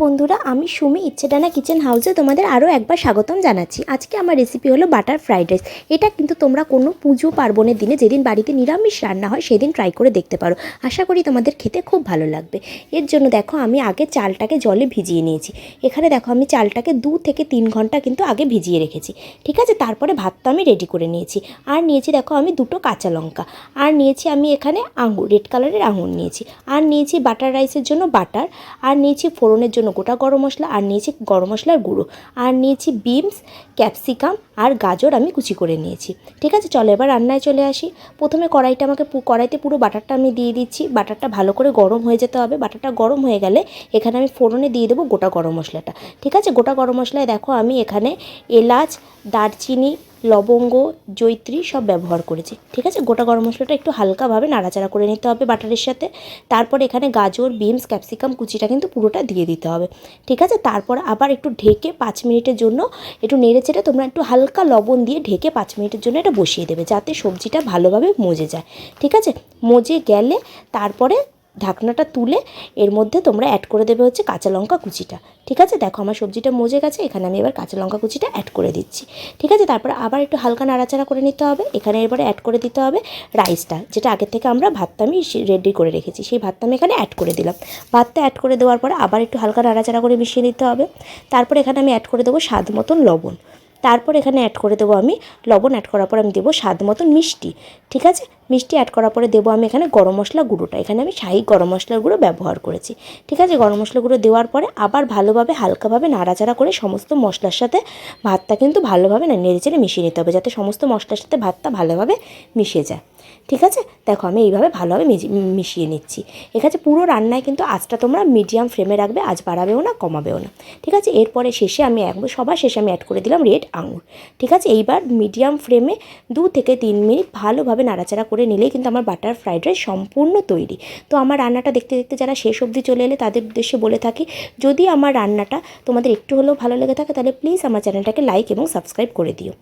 বন্ধুরা, আমি সুমি ইচ্ছেডানা কিচেন হাউসে তোমাদের আরও একবার স্বাগতম জানাচ্ছি। আজকে আমার রেসিপি হলো বাটার ফ্রাইড রাইস। এটা কিন্তু তোমরা কোনো পুজো পার্বণের দিনে, যেদিন বাড়িতে নিরামিষ রান্না হয়, সেদিন ট্রাই করে দেখতে পারো। আশা করি তোমাদের খেতে খুব ভালো লাগবে। এর জন্য দেখো, আমি আগে চালটাকে জলে ভিজিয়ে নিয়েছি। এখানে দেখো, আমি চালটাকে 2 থেকে 3 ঘন্টা কিন্তু আগে ভিজিয়ে রেখেছি। ঠিক আছে, তারপরে ভাতটা আমি রেডি করে নিয়েছি। আর নিয়েছি দেখো আমি 2টো কাঁচা লঙ্কা। আর নিয়েছি আমি এখানে আঙুর, রেড কালারের আঙুর নিয়েছি। আর নিয়েছি বাটার রাইসের জন্য বাটার। আর নিয়েছি ফোড়নের জন্য গোটা গরম মশলা। আর নিয়েছি গরম মশলার গুঁড়ো। আর নিয়েছি বিনস, ক্যাপসিকাম আর গাজর আমি কুচি করে নিয়েছি। ঠিক আছে, চলো এবার রান্নায় চলে আসি। প্রথমে কড়াইতে পুরো বাটারটা আমি দিয়ে দিচ্ছি। বাটারটা ভালো করে গরম হয়ে যেতে হবে। বাটারটা গরম হয়ে গেলে এখানে আমি ফোড়নে দিয়ে দেবো গোটা গরম মশলাটা। ঠিক আছে, গোটা গরম মশলায় দেখো আমি এখানে এলাচ, দারচিনি, লবঙ্গ, জয়িত্রী সব ব্যবহার করেছি। ঠিক আছে, গোটা গরম মশলাটা একটু হালকাভাবে নাড়াচাড়া করে নিতে হবে বাটারের সাথে। তারপর এখানে গাজর, বিনস, ক্যাপসিকাম কুচিটা কিন্তু পুরোটা দিয়ে দিতে হবে। ঠিক আছে, তারপর আবার একটু ঢেকে 5 মিনিটের জন্য একটু নেড়ে চেড়ে তোমরা একটু হালকা লবণ দিয়ে ঢেকে 5 মিনিটের জন্য এটা বসিয়ে দেবে, যাতে সবজিটা ভালোভাবে মজে যায়। ঠিক আছে, মজে গেলে তারপরে ঢাকনাটা তুলে এর মধ্যে তোমরা অ্যাড করে দেবে হচ্ছে কাঁচা লঙ্কা কুচিটা। ঠিক আছে, দেখো আমার সবজিটা মজে গেছে। এখানে আমি এবার কাঁচা লঙ্কা কুচিটা অ্যাড করে দিচ্ছি। ঠিক আছে, তারপর আবার একটু হালকা নাড়াচাড়া করে নিতে হবে। এখানে এবারে অ্যাড করে দিতে হবে রাইসটা, যেটা আগে থেকে আমরা ভাতটা আমি রেডি করে রেখেছি। সেই ভাতটা আমি এখানে অ্যাড করে দিলাম। ভাতটা অ্যাড করে দেওয়ার পরে আবার একটু হালকা নাড়াচাড়া করে মিশিয়ে নিতে হবে। তারপর এখানে আমি অ্যাড করে দেবো স্বাদ মতন লবণ। তারপর এখানে অ্যাড করে দেবো আমি লবণ। অ্যাড করার পর আমি দেবো স্বাদ মতন মিষ্টি। ঠিক আছে, মিষ্টি অ্যাড করার পরে দেবো আমি এখানে গরম মশলা গুঁড়োটা। এখানে আমি শাহি গরম মশলার গুঁড়ো ব্যবহার করেছি। ঠিক আছে, গরম মশলা গুঁড়ো দেওয়ার পরে আবার ভালোভাবে হালকাভাবে নাড়াচাড়া করে সমস্ত মশলার সাথে ভাতটা কিন্তু ভালোভাবে নেড়েচেড়ে মিশিয়ে নিতে হবে, যাতে সমস্ত মশলার সাথে ভাতটা ভালোভাবে মিশে যায়। ঠিক আছে, দেখো আমি এইভাবে ভালোভাবে মিশিয়ে নিচ্ছি। এখানে পুরো রান্নায় কিন্তু আঁচটা তোমরা মিডিয়াম ফ্লেমে রাখবে, আঁচ বাড়াবেও না কমাবেও না। ঠিক আছে, এরপরে সবার শেষে আমি অ্যাড করে দিলাম রেড আঙুর। ঠিক আছে, এইবার মিডিয়াম ফ্লেমে 2 থেকে 3 মিনিট ভালোভাবে নাড়াচাড়া করে নিলেই কিন্তু আমার বাটার ফ্রাইড রাইস সম্পূর্ণ তৈরি। তো আমার রান্নাটা দেখতে দেখতে যারা শেষ অবধি চলে এলে তাদের উদ্দেশ্যে বলে থাকি, যদি আমার রান্নাটা তোমাদের একটু হলেও ভালো লেগে থাকে তাহলে প্লিজ আমার চ্যানেলটাকে লাইক এবং সাবস্ক্রাইব করে দিও।